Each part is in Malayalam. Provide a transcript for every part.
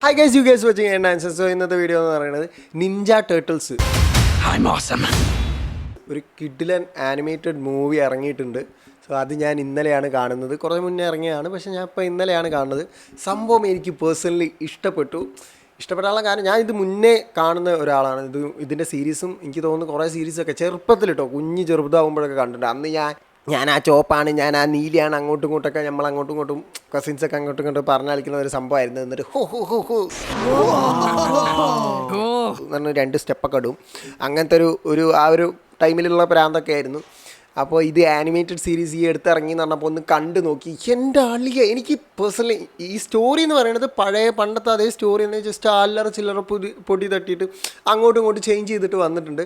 Hi guys, you guys watching Answers. So ഇന്നത്തെ വീഡിയോ എന്ന് പറയുന്നത് നിഞ്ച ടേർട്ടിൽസ്. I'm awesome. ഒരു കിഡിലൻ ആനിമേറ്റഡ് മൂവി ഇറങ്ങിയിട്ടുണ്ട്. സോ അത് ഞാൻ ഇന്നലെയാണ് കാണുന്നത്. കുറേ മുന്നേ ഇറങ്ങിയതാണ്, പക്ഷേ ഞാൻ ഇപ്പോൾ ഇന്നലെയാണ് കാണുന്നത്. സംഭവം എനിക്ക് പേഴ്സണലി ഇഷ്ടപ്പെടാനുള്ള കാരണം ഞാൻ ഇത് മുന്നേ കാണുന്ന ഒരാളാണ്. ഇതിൻ്റെ സീരീസും എനിക്ക് തോന്നുന്നു കുറേ സീരീസൊക്കെ ചെറുപ്പത്തിൽ കേട്ടോ, കുഞ്ഞ് ചെറുതാവുമ്പോഴൊക്കെ കണ്ടിട്ടുണ്ട്. അന്ന് ഞാൻ ആ ചോപ്പാണ്, ഞാൻ ആ നീലിയാണ്, അങ്ങോട്ടും ഇങ്ങോട്ടൊക്കെ നമ്മൾ അങ്ങോട്ടും ഇങ്ങോട്ടും കസിൻസൊക്കെ അങ്ങോട്ടും ഇങ്ങോട്ടും പറഞ്ഞളിക്കുന്ന ഒരു സംഭവമായിരുന്നു. എന്നിട്ട് എന്ന് 2 സ്റ്റെപ്പൊക്കെ ഇടും. അങ്ങനത്തെ ആ ഒരു ടൈമിലുള്ള പ്രാന്തൊക്കെ ആയിരുന്നു. അപ്പോൾ ഇത് ആനിമേറ്റഡ് സീരീസ് ഈ എടുത്തിറങ്ങി എന്ന് പറഞ്ഞപ്പോൾ ഒന്ന് കണ്ടു നോക്കി. എൻ്റെ ആളിക എനിക്ക് പേഴ്സണലി ഈ സ്റ്റോറി എന്ന് പറയുന്നത് പണ്ടത്തെ അതേ സ്റ്റോറി തന്നെ, ജസ്റ്റ് അല്ലറ ചില്ലറ പൊടി തട്ടിയിട്ട് അങ്ങോട്ടും ഇങ്ങോട്ടും ചേഞ്ച് ചെയ്തിട്ട് വന്നിട്ടുണ്ട്.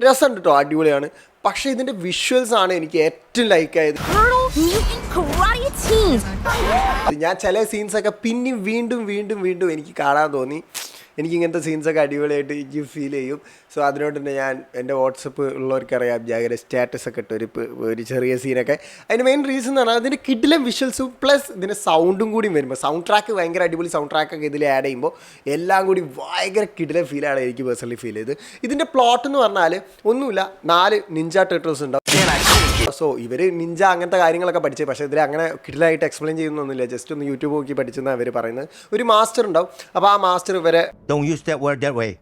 രസമുണ്ട് കേട്ടോ, അടിപൊളിയാണ്. പക്ഷേ ഇതിൻ്റെ വിഷ്വൽസ് ആണ് എനിക്ക് ഏറ്റവും ലൈക്കായത്. ഞാൻ ചില സീൻസൊക്കെ പിന്നെ വീണ്ടും എനിക്ക് കാണാൻ തോന്നി. എനിക്കിങ്ങനത്തെ സീൻസൊക്കെ അടിപൊളിയായിട്ട് എനിക്ക് ഫീൽ ചെയ്യും. സോ അതിനോട് തന്നെ ഞാൻ എൻ്റെ വാട്സപ്പ് ഉള്ളവർക്കറിയാം, ജാഗ്രത സ്റ്റാറ്റസൊക്കെ ഇട്ട് ഒരു ചെറിയ സീനൊക്കെ. അതിന് മെയിൻ റീസൺ എന്ന് പറഞ്ഞാൽ അതിൻ്റെ കിഡിലും വിഷ്വൽസും പ്ലസ് ഇതിൻ്റെ സൗണ്ടും കൂടി വരുമ്പോൾ, സൗണ്ട് ട്രാക്ക് ഭയങ്കര അടിപൊളി സൗണ്ട് ട്രാക്കൊക്കെ ഇതിൽ ആഡ് ചെയ്യുമ്പോൾ എല്ലാം കൂടി ഭയങ്കര കിഡിലും ഫീലാണ് എനിക്ക് പേഴ്സണലി ഫീൽ ചെയ്ത്. ഇതിൻ്റെ പ്ലോട്ട് എന്ന് പറഞ്ഞാൽ ഒന്നുമില്ല, 4 നിഞ്ച ടേർട്ടിൽസ് ഉണ്ടാവും. സോ ഇവർ നിഞ്ച അങ്ങനത്തെ കാര്യങ്ങളൊക്കെ പഠിച്ചത്, പക്ഷേ ഇതിൽ അങ്ങനെ കിഡിലായിട്ട് എക്സ്പ്ലെയിൻ ചെയ്യുന്നൊന്നുമില്ല, ജസ്റ്റ് ഒന്ന് യൂട്യൂബ് നോക്കി പഠിച്ചെന്നാണ് അവർ പറയുന്നത്. ഒരു മാസ്റ്റർ ഉണ്ടാവും. അപ്പോൾ ആ മാസ്റ്റർ ഇവരെ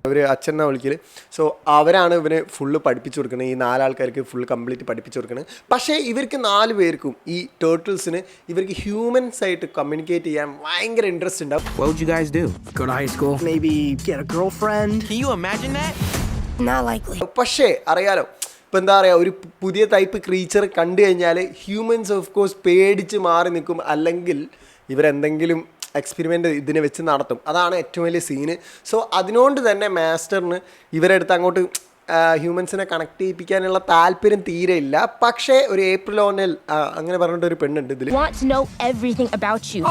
അവർ അച്ഛനാണ് വിളിക്കൽ. സോ അവരാണ് ഇവരെ ഫുള്ള് പഠിപ്പിച്ചു കൊടുക്കുന്നത്. ഈ 4 ആൾക്കാർക്ക് ഫുൾ കംപ്ലീറ്റ് പഠിപ്പിച്ചു കൊടുക്കുന്നത്. പക്ഷേ ഇവർക്ക് 4 പേർക്കും ഈ ടേർട്ടിൽസിന് ഇവർക്ക് ഹ്യൂമൻസ് ആയിട്ട് കമ്മ്യൂണിക്കേറ്റ് ചെയ്യാൻ ഭയങ്കര ഇൻട്രസ്റ്റ് ഉണ്ടാവും. What would you guys do? Go to high school? Maybe get a girlfriend? Can you imagine that? Not likely. പക്ഷേ അറിയാലോ, ഇപ്പം എന്താ പറയുക, ഒരു പുതിയ ടൈപ്പ് ക്രീച്ചർ കണ്ടു കഴിഞ്ഞാൽ ഹ്യൂമൻസ് ഓഫ് കോഴ്സ് പേടിച്ച് മാറി നിൽക്കും, അല്ലെങ്കിൽ ഇവരെന്തെങ്കിലും എക്സ്പെരിമെൻ്റ് ഇതിനെ വെച്ച് നടത്തും. അതാണ് ഏറ്റവും വലിയ സീന്. സോ അതിനോണ്ട് തന്നെ മാസ്റ്ററിന് ഇവരെടുത്ത് അങ്ങോട്ട് ഹ്യൂമൻസിനെ കണക്ട് ചെയ്യിപ്പിക്കാനുള്ള താല്പര്യം തീരെ ഇല്ല. പക്ഷേ ഒരു ഏപ്രിൽ ഓണൽ അങ്ങനെ പറഞ്ഞിട്ട് ഒരു പെണ്ണുണ്ട് ഇതിൽ.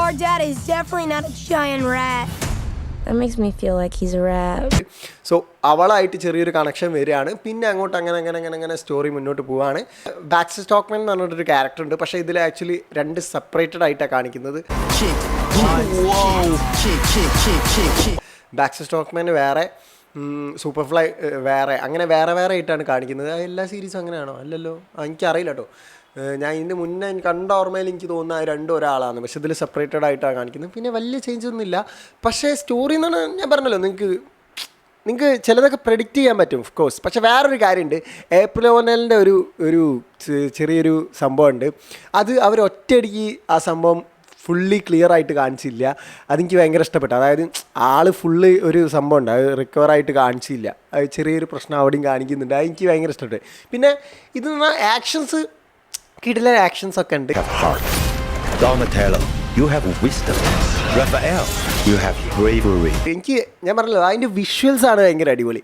Our dad is definitely not a giant rat. That makes me feel like he's a rat. So അവളായിട്ട് ചെറിയൊരു കണക്ഷൻ വരികയാണ്. പിന്നെ അങ്ങോട്ട് അങ്ങനെ സ്റ്റോറി മുന്നോട്ട് പോവുകയാണ്. ബാക്സ്റ്റർ സ്റ്റോക്ക്മാൻ എന്ന് പറഞ്ഞിട്ടൊരു ക്യാരക്ടർ ഉണ്ട്, പക്ഷേ ഇതിൽ ആക്ച്വലി 2 സെപ്പറേറ്റഡ് ആയിട്ടാണ് കാണിക്കുന്നത്. ബാക്സ്റ്റർ സ്റ്റോക്ക്മാൻ വേറെ, സൂപ്പർഫ്ലൈ വേറെ, അങ്ങനെ വേറെ ആയിട്ടാണ് കാണിക്കുന്നത്. എല്ലാ സീരീസും അങ്ങനെയാണോ? അല്ലല്ലോ, എനിക്കറിയില്ല കേട്ടോ. ഞാൻ ഇതിന് മുന്നേ കണ്ട ഓർമ്മയിൽ എനിക്ക് തോന്നുന്ന 2 ഒരാളാണ്, പക്ഷെ ഇതിൽ സെപ്പറേറ്റഡ് ആയിട്ടാണ് കാണിക്കുന്നത്. പിന്നെ വലിയ ചേഞ്ച് ഒന്നുമില്ല. പക്ഷേ സ്റ്റോറി എന്ന് പറഞ്ഞാൽ ഞാൻ പറഞ്ഞല്ലോ, നിങ്ങൾക്ക് ചിലതൊക്കെ പ്രെഡിക്റ്റ് ചെയ്യാൻ പറ്റും ഓഫ് കോഴ്സ്. പക്ഷേ വേറൊരു കാര്യമുണ്ട്, ഏപ്രിൽ ഓണലിൻ്റെ ഒരു ചെറിയൊരു സംഭവമുണ്ട്. അത് അവർ ഒറ്റയടിക്ക് ആ സംഭവം ഫുള്ളി ക്ലിയർ ആയിട്ട് കാണിച്ചില്ല. അതെനിക്ക് ഭയങ്കര ഇഷ്ടപ്പെട്ടു. അതായത് ആൾ ഫുള്ള് ഒരു സംഭവം ഉണ്ട്, അത് റിക്കവറായിട്ട് കാണിച്ചില്ല. അത് ചെറിയൊരു പ്രശ്നം അവിടെയും കാണിക്കുന്നുണ്ട്. അതെനിക്ക് ഭയങ്കര ഇഷ്ടപ്പെട്ടു. പിന്നെ ഇത് ആക്ഷൻസ്, കിടിലൻ ആക്ഷൻസ് ഒക്കെ ഉണ്ട്. Donatello, you have wisdom. Raphael, you have bravery. എനിക്ക് ഞാൻ പറഞ്ഞല്ലോ, അതിൻ്റെ വിഷ്വൽസ് ആണ് ഭയങ്കര അടിപൊളി.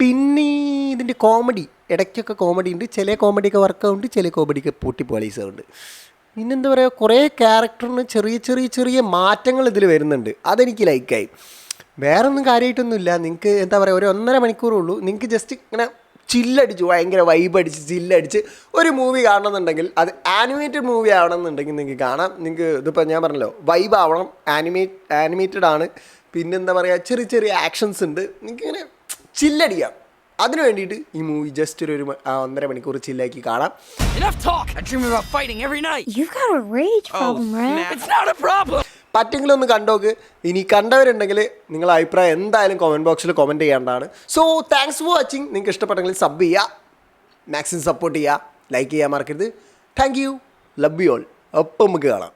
പിന്നെ ഇതിൻ്റെ കോമഡി, ഇടയ്ക്കൊക്കെ കോമഡി ഉണ്ട്. ചില കോമഡിയൊക്കെ വർക്കാവുണ്ട്, ചില കോമഡിയൊക്കെ പൊട്ടിപ്പോലീസുണ്ട്. പിന്നെന്താ പറയുക, കുറേ ക്യാരക്ടറിന് ചെറിയ മാറ്റങ്ങൾ ഇതിൽ വരുന്നുണ്ട്. അതെനിക്ക് ലൈക്കായി. വേറൊന്നും കാര്യമായിട്ടൊന്നുമില്ല. നിങ്ങൾക്ക് എന്താ പറയുക, ഒരു 1.5 മണിക്കൂറുള്ളൂ. നിങ്ങൾക്ക് ജസ്റ്റ് ഇങ്ങനെ ചില്ലടിച്ച് ഭയങ്കര വൈബടിച്ച് ചില്ലടിച്ച് ഒരു മൂവി കാണണമെന്നുണ്ടെങ്കിൽ, അത് ആനിമേറ്റഡ് മൂവി ആവണമെന്നുണ്ടെങ്കിൽ നിങ്ങൾക്ക് കാണാം. നിങ്ങൾക്ക് ഇതിപ്പോൾ ഞാൻ പറഞ്ഞല്ലോ, വൈബ് ആവണം, ആനിമേറ്റഡ് ആണ്. പിന്നെന്താ പറയുക, ചെറിയ ആക്ഷൻസ് ഉണ്ട്. നിങ്ങൾക്ക് ഇങ്ങനെ ചില്ലടിക്കാം. അതിന് വേണ്ടിയിട്ട് ഈ മൂവി ജസ്റ്റ് ഒരു 1.5 മണിക്കൂർ ചില്ലാക്കി കാണാം. Enough talk. I dream about fighting every night. You've got a rage problem, right? It's not a problem. പറ്റെങ്കിലും ഒന്ന് കണ്ടോക്ക്. ഇനി കണ്ടവരുണ്ടെങ്കിൽ നിങ്ങളുടെ അഭിപ്രായം എന്തായാലും കമൻറ്റ് ബോക്സിൽ കമൻറ്റ് ചെയ്യേണ്ടതാണ്. So thanks for watching. നിങ്ങൾക്ക് ഇഷ്ടപ്പെട്ടെങ്കിൽ സബ് ചെയ്യുക, മാക്സിമം സപ്പോർട്ട് ചെയ്യുക, ലൈക്ക് ചെയ്യാൻ മറക്കരുത്. Thank you, love you all. ഒപ്പം നമുക്ക് കാണാം.